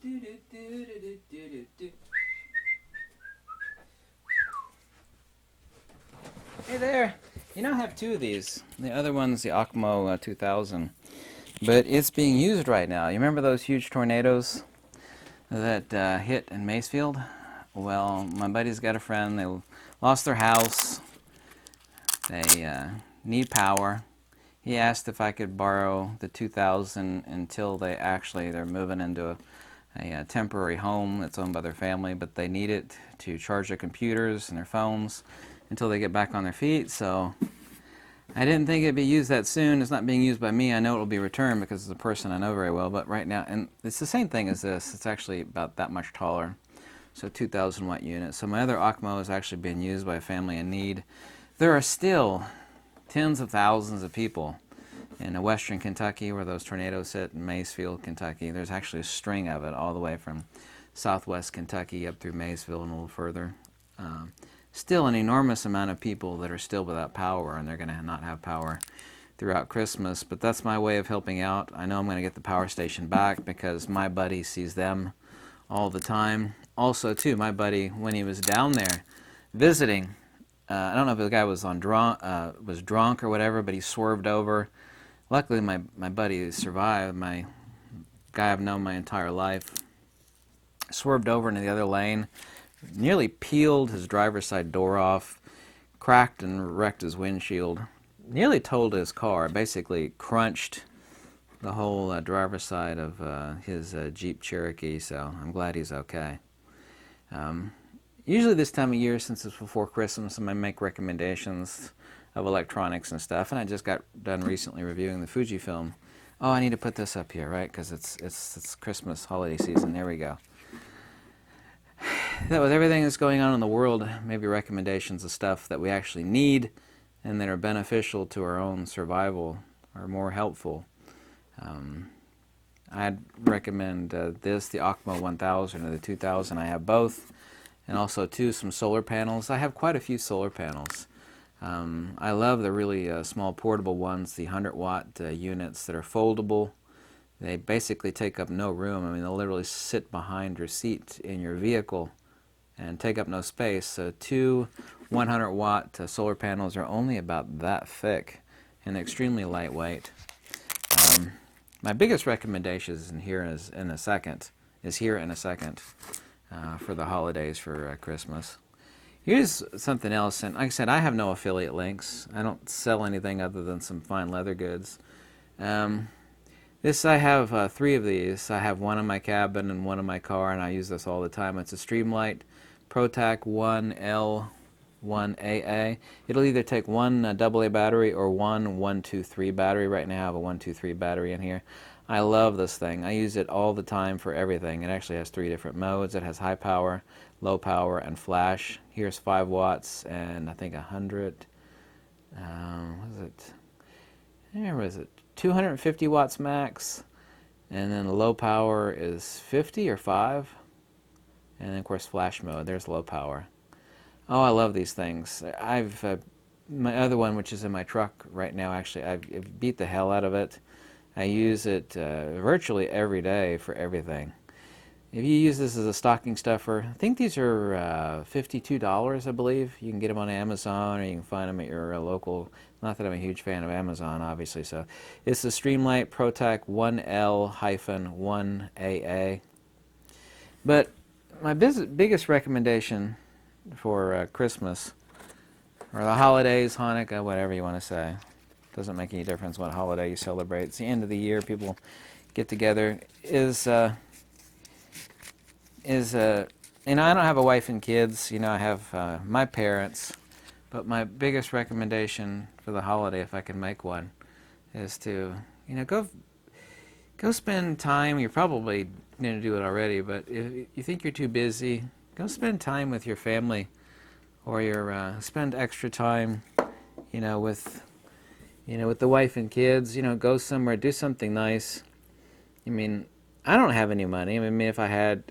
Hey there. You know, I have two of these. The other one's the OKMO 2000. But it's being used right now. You remember those huge tornadoes that hit in Macefield? Well, my buddy's got a friend. They lost their house. They need power. He asked if I could borrow the 2000 until they're moving into a temporary home that's owned by their family, but they need it to charge their computers and their phones until they get back on their feet. So I didn't think it'd be used that soon. It's not being used by me. I know it'll be returned because it's a person I know very well, but right now, and it's the same thing as this. It's actually about that much taller. So 2,000 watt unit. So my other OKMO is actually being used by a family in need. There are still tens of thousands of people in western Kentucky where those tornadoes hit, in Macefield, Kentucky. There's actually a string of it all the way from southwest Kentucky up through Macefield and a little further. Still an enormous amount of people that are still without power, and they're going to not have power throughout Christmas. But that's my way of helping out. I know I'm going to get the power station back because my buddy sees them all the time. Also, too, my buddy, when he was down there visiting, I don't know if the guy was drunk or whatever, but he swerved over. Luckily, my buddy survived. My guy I've known my entire life swerved over into the other lane, nearly peeled his driver's side door off, cracked and wrecked his windshield, nearly totaled his car, basically crunched the whole driver's side of his Jeep Cherokee, so I'm glad he's okay. Usually this time of year, since it's before Christmas, I make recommendations of electronics and stuff, and I just got done recently reviewing the Fujifilm. Oh, I need to put this up here, right, because it's Christmas holiday season. There we go. With everything that's going on in the world, maybe recommendations of stuff that we actually need and that are beneficial to our own survival are more helpful. I'd recommend this, the OKMO 1000 or the 2000. I have both, and also too some solar panels. I have quite a few solar panels. I love the really small portable ones, the 100-watt units that are foldable. They basically take up no room. I mean, they'll literally sit behind your seat in your vehicle and take up no space. So two 100-watt solar panels are only about that thick and extremely lightweight. My biggest recommendation is here in a second for the holidays for Christmas. Here's something else, and like I said, I have no affiliate links. I don't sell anything other than some fine leather goods. I have three of these. I have one in my cabin and one in my car, and I use this all the time. It's a Streamlight ProTac 1L1AA. It'll either take one AA battery or one 123 battery. Right now I have a 123 battery in here. I love this thing. I use it all the time for everything. It actually has three different modes. It has high power, low power, and flash. Here's 5 watts and I think 100, was it 250 watts max, and then the low power is 50 or 5, and then of course flash mode. There's low power. Oh, I love these things. My other one, which is in my truck right now, actually I've beat the hell out of it. I use it virtually every day for everything. If you use this as a stocking stuffer, I think these are $52, I believe. You can get them on Amazon, or you can find them at your local. Not that I'm a huge fan of Amazon, obviously. So it's the Streamlight ProTac 1L-1AA. But my biggest recommendation for Christmas, or the holidays, Hanukkah, whatever you want to say, doesn't make any difference what holiday you celebrate. It's the end of the year. People get together. I don't have a wife and kids. I have my parents. But my biggest recommendation for the holiday, if I can make one, is to go spend time. You're probably going to do it already, but if you think you're too busy, go spend time with your family, or spend extra time, with the wife and kids. Go somewhere, do something nice. I mean, I don't have any money. I mean, if I had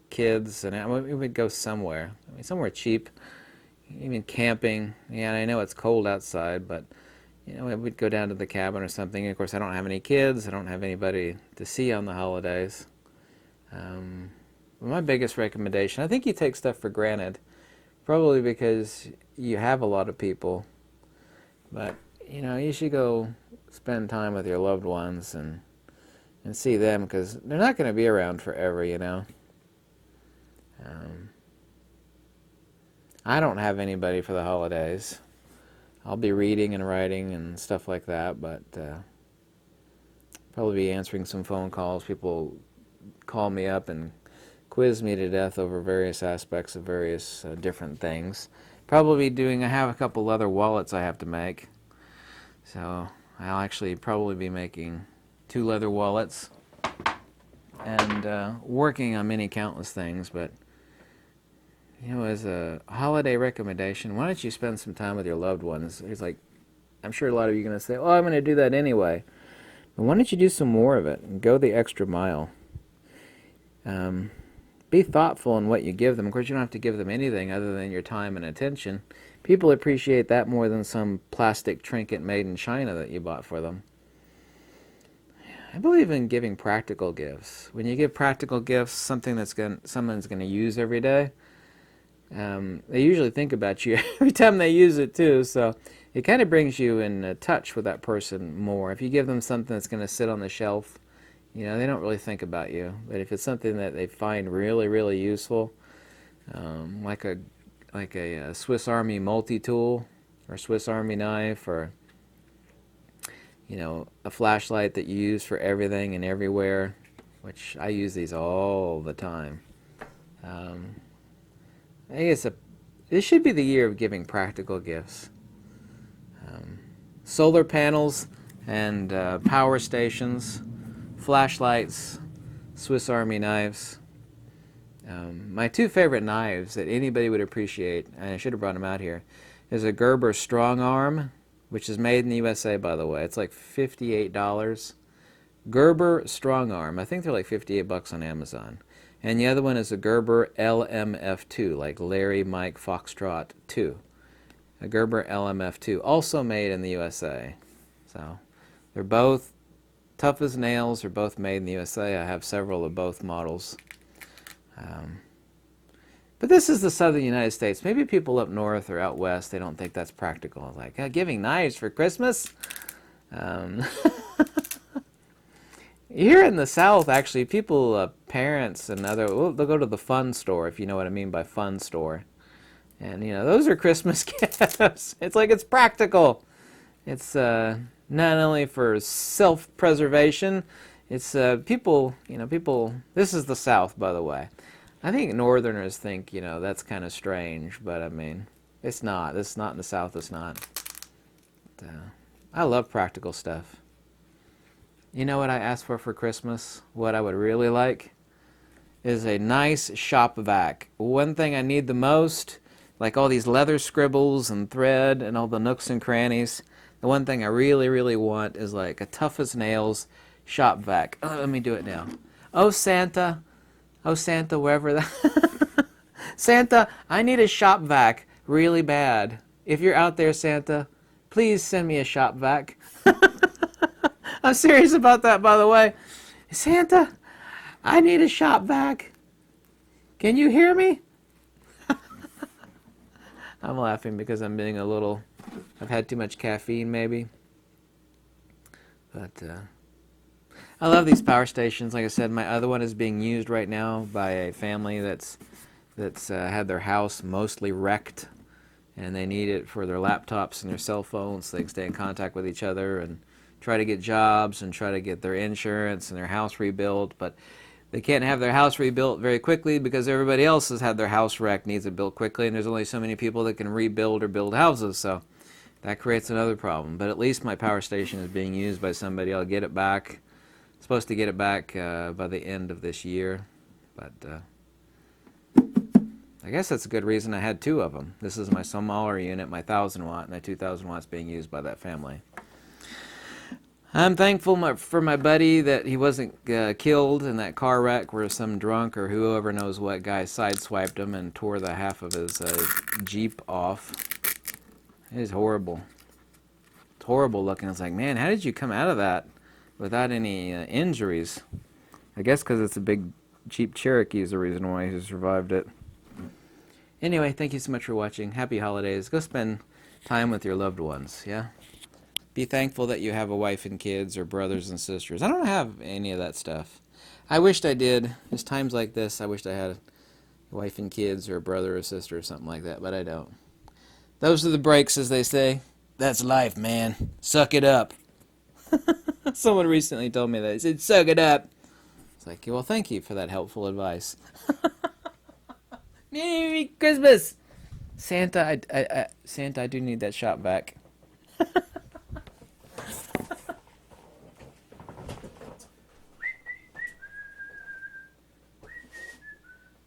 kids, and we would go somewhere. I mean, somewhere cheap. Even camping. Yeah, I know it's cold outside, but we'd go down to the cabin or something. And of course, I don't have any kids. I don't have anybody to see on the holidays. My biggest recommendation, I think you take stuff for granted, probably because you have a lot of people, but you should go spend time with your loved ones and see them, because they're not going to be around forever. I don't have anybody for the holidays. I'll be reading and writing and stuff like that, but probably be answering some phone calls. People call me up and quiz me to death over various aspects of various different things. Probably I have a couple leather wallets I have to make. So I'll actually probably be making 2 leather wallets and working on many countless things. But as a holiday recommendation, why don't you spend some time with your loved ones? It's like, I'm sure a lot of you are going to say, oh, I'm going to do that anyway. But why don't you do some more of it and go the extra mile? Be thoughtful in what you give them. Of course, you don't have to give them anything other than your time and attention. People appreciate that more than some plastic trinket made in China that you bought for them. I believe in giving practical gifts. When you give practical gifts, something someone's going to use every day, they usually think about you every time they use it too. So it kind of brings you in touch with that person more. If you give them something that's going to sit on the shelf, they don't really think about you. But if it's something that they find really, really useful, like a Swiss Army multi-tool or Swiss Army knife, or a flashlight that you use for everything and everywhere, which I use these all the time. I guess this should be the year of giving practical gifts. Solar panels and power stations, flashlights, Swiss Army knives. My 2 favorite knives that anybody would appreciate, and I should have brought them out here, is a Gerber Strong Arm, which is made in the USA, by the way. It's like $58. Gerber Strong Arm. I think they're like $58 on Amazon. And the other one is a Gerber LMF2, like Larry Mike Foxtrot 2. A Gerber LMF2, also made in the USA. So they're both tough as nails. They're both made in the USA. I have several of both models. But this is the southern United States. Maybe people up north or out west, they don't think that's practical. Like, giving knives for Christmas? Here in the South, actually, people, parents and they'll go to the fun store, if you know what I mean by fun store. And, those are Christmas gifts. It's like it's practical. It's not only for self-preservation, it's people, this is the South, by the way. I think Northerners think, that's kind of strange, but I mean, it's not. It's not in the South, it's not. But, I love practical stuff. You know what I asked for Christmas? What I would really like is a nice shop vac. One thing I need the most, like all these leather scribbles and thread and all the nooks and crannies, the one thing I really, really want is like a tough as nails shop vac. Oh, let me do it now. Oh, Santa, wherever that... Santa, I need a shop vac really bad. If you're out there, Santa, please send me a shop vac. I'm serious about that, by the way. Santa, I need a shop vac. Can you hear me? I'm laughing because I'm being I've had too much caffeine maybe. But I love these power stations. Like I said, my other one is being used right now by a family that's had their house mostly wrecked, and they need it for their laptops and their cell phones so they can stay in contact with each other and try to get jobs and try to get their insurance and their house rebuilt. But they can't have their house rebuilt very quickly because everybody else has had their house wrecked, needs it built quickly, and there's only so many people that can rebuild or build houses, so that creates another problem. But at least my power station is being used by somebody. I'll get it back. Supposed to get it back by the end of this year, but I guess that's a good reason I had 2 of them. This is my smaller unit, my 1,000 watt, and my 2,000 watts being used by that family. I'm thankful for my buddy that he wasn't killed in that car wreck where some drunk or whoever knows what guy sideswiped him and tore the half of his Jeep off. It is horrible. It's horrible looking. It's like, man, how did you come out of that without any injuries? I guess because it's a big Jeep Cherokee is the reason why he survived it. Anyway, thank you so much for watching. Happy holidays. Go spend time with your loved ones, yeah? Be thankful that you have a wife and kids or brothers and sisters. I don't have any of that stuff. I wished I did. There's times like this, I wished I had a wife and kids or a brother or sister or something like that, but I don't. Those are the breaks, as they say. That's life, man. Suck it up. Someone recently told me that. He said, suck it up. It's like, well, thank you for that helpful advice. Merry Christmas! Santa, Santa, I do need that shop back.